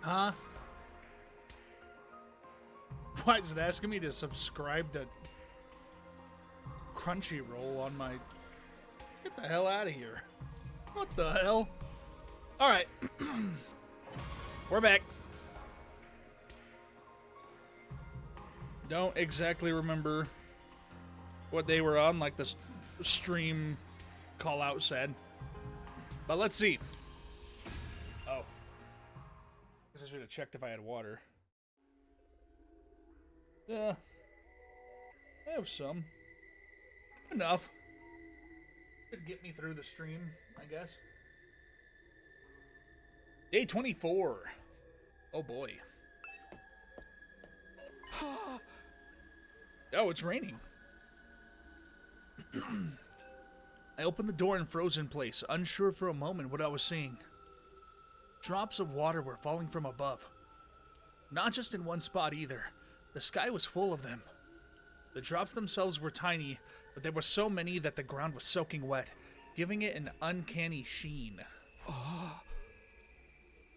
Huh? Why is it asking me to subscribe to Crunchyroll on my... Get the hell out of here. What the hell? Alright. We're back. Don't exactly remember what they were on, like the stream call out said. But let's see. Oh. Guess I should have checked if I had water. Yeah. I have some. Enough. Could get me through the stream, I guess. Day 24. Oh boy. Oh, it's raining. I opened the door and froze in place, unsure for a moment what I was seeing. Drops of water were falling from above. Not just in one spot either. The sky was full of them. The drops themselves were tiny, but there were so many that the ground was soaking wet, giving it an uncanny sheen. Oh.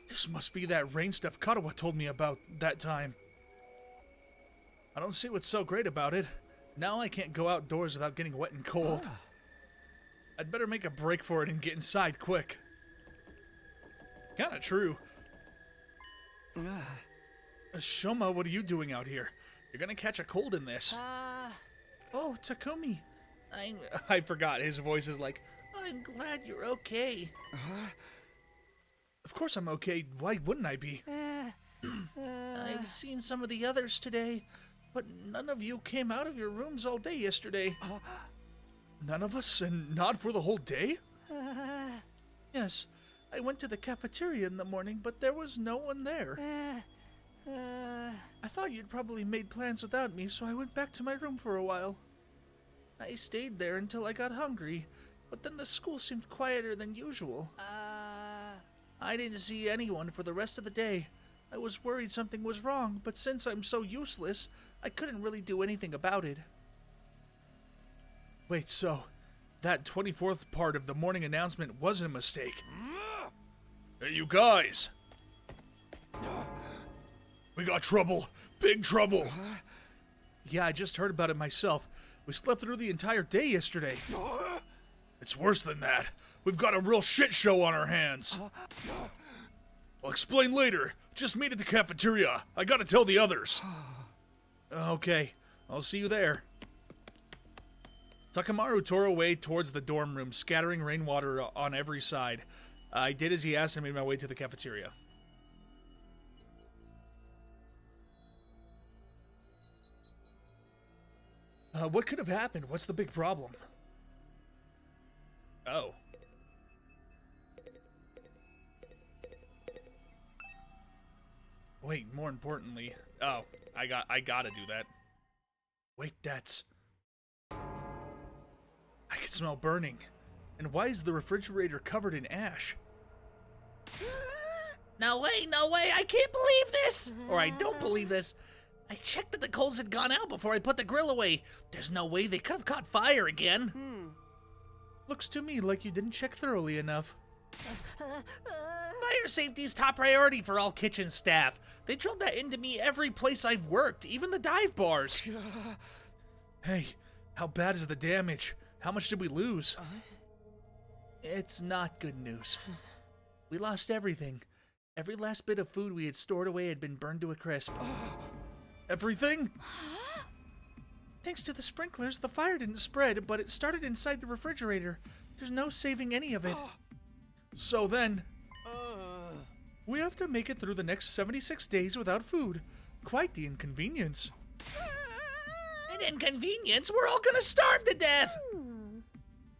This must be that rain stuff Katawa told me about that time. I don't see what's so great about it. Now I can't go outdoors without getting wet and cold. I'd better make a break for it and get inside quick. Kinda true. Shoma, what are you doing out here? You're gonna catch a cold in this. Oh, Takumi. I forgot. His voice is like, I'm glad you're okay. Of course I'm okay. Why wouldn't I be? I've seen some of the others today, but none of you came out of your rooms all day yesterday. None of us, and not for the whole day? Yes, I went to the cafeteria in the morning, but there was no one there. I thought you'd probably made plans without me, so I went back to my room for a while. I stayed there until I got hungry, but then the school seemed quieter than usual. I didn't see anyone for the rest of the day. I was worried something was wrong, but since I'm so useless, I couldn't really do anything about it. Wait, so that 24th part of the morning announcement was a mistake? Hey, you guys! We got trouble. Big trouble. Yeah, I just heard about it myself. We slept through the entire day yesterday. It's worse than that. We've got a real shit show on our hands. I'll explain later. Just meet at the cafeteria. I gotta tell the others. Okay, I'll see you there. Takamaru tore away towards the dorm room, scattering rainwater on every side. I did as he asked and made my way to the cafeteria. What could have happened? What's the big problem? Oh. Wait, more importantly... Oh, I gotta do that. Wait, that's... I can smell burning. And why is the refrigerator covered in ash? No way, I can't believe this! Or I don't believe this. I checked that the coals had gone out before I put the grill away. There's no way they could have caught fire again. Looks to me like you didn't check thoroughly enough. Fire safety's top priority for all kitchen staff. They drilled that into me every place I've worked, even the dive bars. Hey, how bad is the damage? How much did we lose? It's not good news. We lost everything. Every last bit of food we had stored away had been burned to a crisp. Everything? Thanks to the sprinklers, the fire didn't spread, but it started inside the refrigerator. There's no saving any of it. So then, we have to make it through the next 76 days without food. Quite the inconvenience. An inconvenience? We're all gonna starve to death!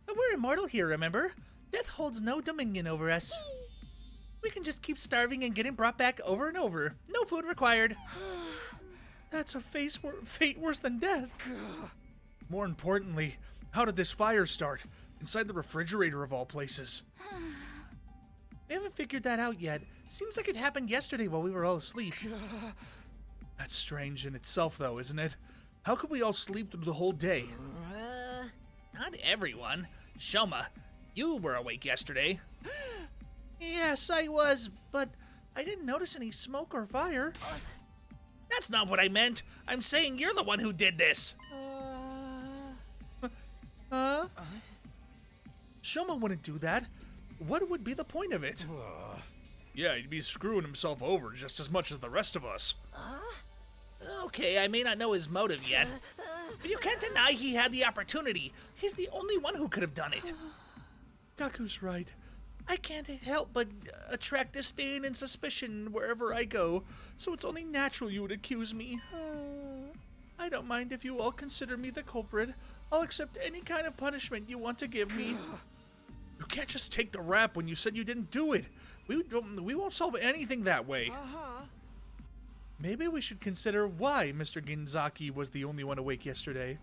But we're immortal here, remember? Death holds no dominion over us. We can just keep starving and getting brought back over and over. No food required. That's a fate worse than death. More importantly, how did this fire start? Inside the refrigerator of all places. We haven't figured that out yet. Seems like it happened yesterday while we were all asleep. That's strange in itself though, isn't it? How could we all sleep through the whole day? Not everyone. Shoma, you were awake yesterday. Yes, I was, but I didn't notice any smoke or fire. That's not what I meant. I'm saying you're the one who did this. Shoma wouldn't do that. What would be the point of it? Yeah, he'd be screwing himself over just as much as the rest of us. Okay, I may not know his motive yet, but you can't deny he had the opportunity. He's the only one who could have done it. Gaku's right. I can't help but attract disdain and suspicion wherever I go, so it's only natural you would accuse me. I don't mind if you all consider me the culprit. I'll accept any kind of punishment you want to give me. You can't just take the rap when you said you didn't do it. We won't solve anything that way. Maybe we should consider why Mr. Ginzaki was the only one awake yesterday.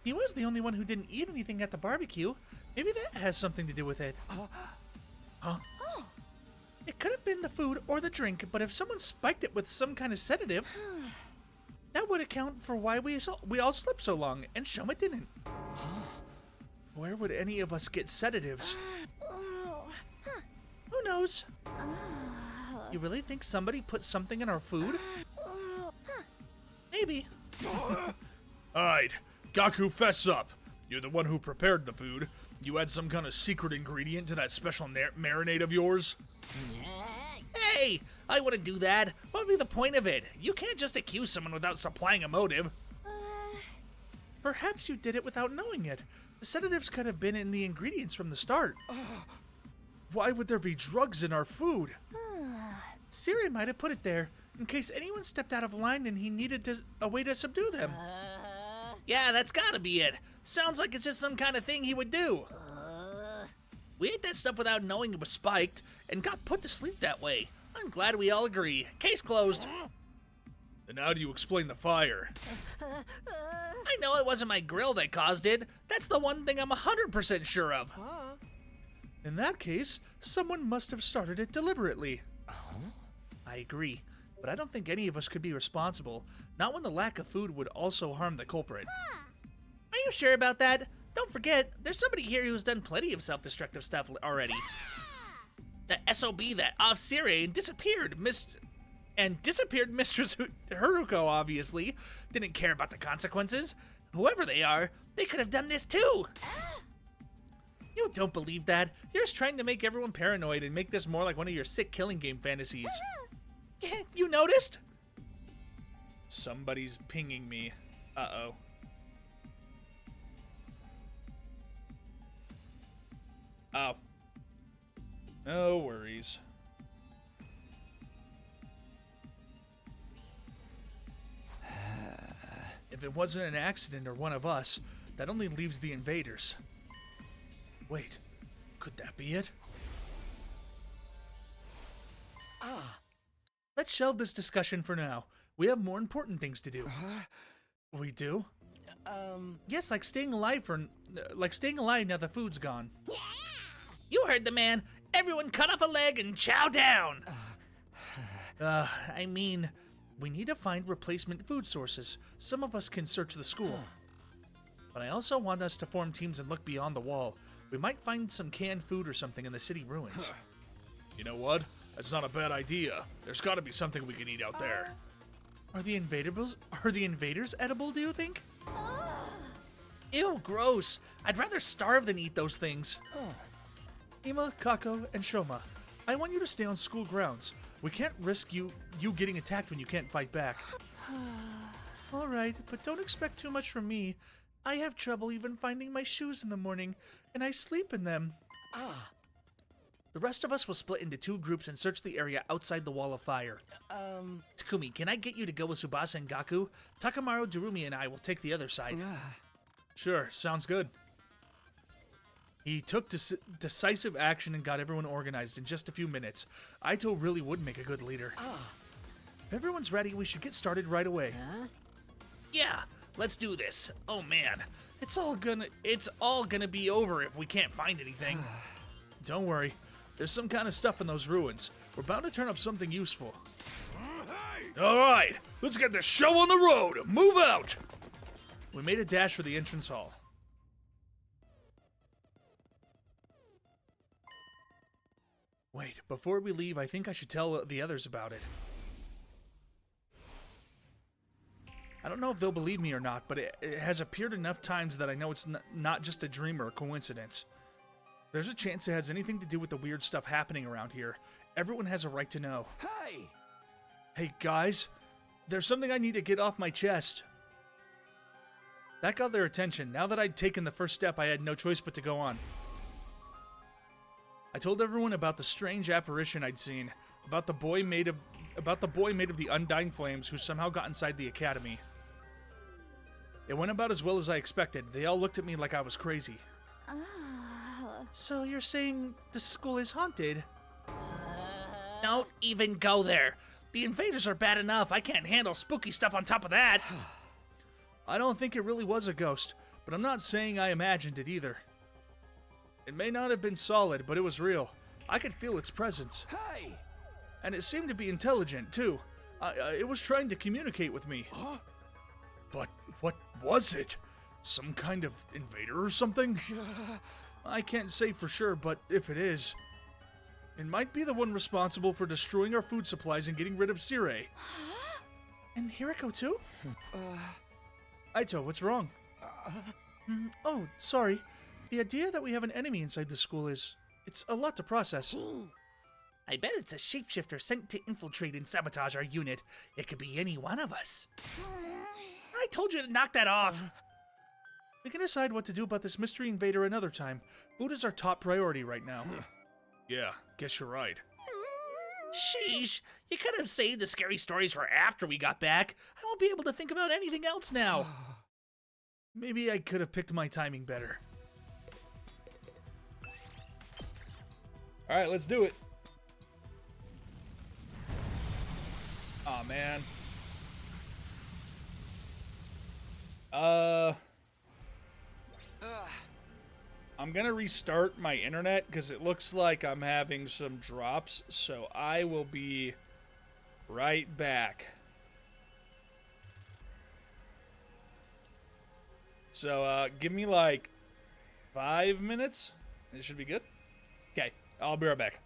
He was the only one who didn't eat anything at the barbecue. Maybe that has something to do with it. Huh? It could have been the food or the drink, but if someone spiked it with some kind of sedative, that would account for why we all slept so long, and Shoma didn't. Where would any of us get sedatives? Who knows? You really think somebody put something in our food? Maybe. Alright, Gaku, fess up. You're the one who prepared the food. You add some kind of secret ingredient to that special marinade of yours? Hey, I wouldn't do that. What would be the point of it? You can't just accuse someone without supplying a motive. Perhaps you did it without knowing it. The sedatives could have been in the ingredients from the start. Why would there be drugs in our food? Siri might have put it there, in case anyone stepped out of line and he needed a way to subdue them. Yeah, that's gotta be it. Sounds like it's just some kind of thing he would do. We ate that stuff without knowing it was spiked, and got put to sleep that way. I'm glad we all agree. Case closed. Then how do you explain the fire? I know it wasn't my grill that caused it. That's the one thing I'm 100% sure of. In that case, someone must have started it deliberately. I agree, but I don't think any of us could be responsible, not when the lack of food would also harm the culprit. Are you sure about that? Don't forget, there's somebody here who's done plenty of self-destructive stuff already. The SOB that off Siri and disappeared Mistress Haruko, obviously. Didn't care about the consequences. Whoever they are, they could have done this too. You don't believe that. You're just trying to make everyone paranoid and make this more like one of your sick killing game fantasies. You noticed? Somebody's pinging me. Uh-oh. Oh. No worries. If it wasn't an accident or one of us, that only leaves the invaders. Wait, could that be it? Let's shelve this discussion for now. We have more important things to do. We do? Yes, like staying alive now the food's gone. You heard the man. Everyone cut off a leg and chow down. I mean, we need to find replacement food sources. Some of us can search the school. But I also want us to form teams and look beyond the wall. We might find some canned food or something in the city ruins. You know what? That's not a bad idea. There's gotta be something we can eat out there. Are the invaders edible, do you think? Ew, gross. I'd rather starve than eat those things. Ima, Kako, and Shoma, I want you to stay on school grounds. We can't risk you getting attacked when you can't fight back. Alright, but don't expect too much from me. I have trouble even finding my shoes in the morning, and I sleep in them. The rest of us will split into two groups and search the area outside the wall of fire. Takumi, can I get you to go with Tsubasa and Gaku? Takamaru, Darumi, and I will take the other side. Sure, sounds good. He took decisive action and got everyone organized in just a few minutes. Aito really would make a good leader. If everyone's ready, we should get started right away. Yeah, let's do this. Oh man, it's all gonna be over if we can't find anything. Don't worry, there's some kind of stuff in those ruins. We're bound to turn up something useful. Alright, let's get this show on the road. Move out! We made a dash for the entrance hall. Wait, before we leave, I think I should tell the others about it. I don't know if they'll believe me or not, but it has appeared enough times that I know it's not just a dream or a coincidence. There's a chance it has anything to do with the weird stuff happening around here. Everyone has a right to know. Hey! Hey, guys, there's something I need to get off my chest. That got their attention. Now that I'd taken the first step, I had no choice but to go on. I told everyone about the strange apparition I'd seen, about the boy made of the Undying Flames who somehow got inside the academy. It went about as well as I expected. They all looked at me like I was crazy. So you're saying the school is haunted? Don't even go there. The invaders are bad enough. I can't handle spooky stuff on top of that. I don't think it really was a ghost, but I'm not saying I imagined it either. It may not have been solid, but it was real. I could feel its presence. Hey! And it seemed to be intelligent, too. It was trying to communicate with me. Huh? But what was it? Some kind of invader or something? I can't say for sure, but if it is, it might be the one responsible for destroying our food supplies and getting rid of Sire. And Hiriko, too? Aito, what's wrong? Oh, sorry. The idea that we have an enemy inside the school it's a lot to process. I bet it's a shapeshifter sent to infiltrate and sabotage our unit. It could be any one of us. I told you to knock that off. We can decide what to do about this mystery invader another time. Food is our top priority right now. Yeah, guess you're right. Sheesh, you could have saved the scary stories for after we got back. I won't be able to think about anything else now. Maybe I could have picked my timing better. Alright, let's do it. Aw, man. I'm gonna restart my internet because it looks like I'm having some drops, so I will be right back. So, give me like 5 minutes. It should be good. Okay, I'll be right back.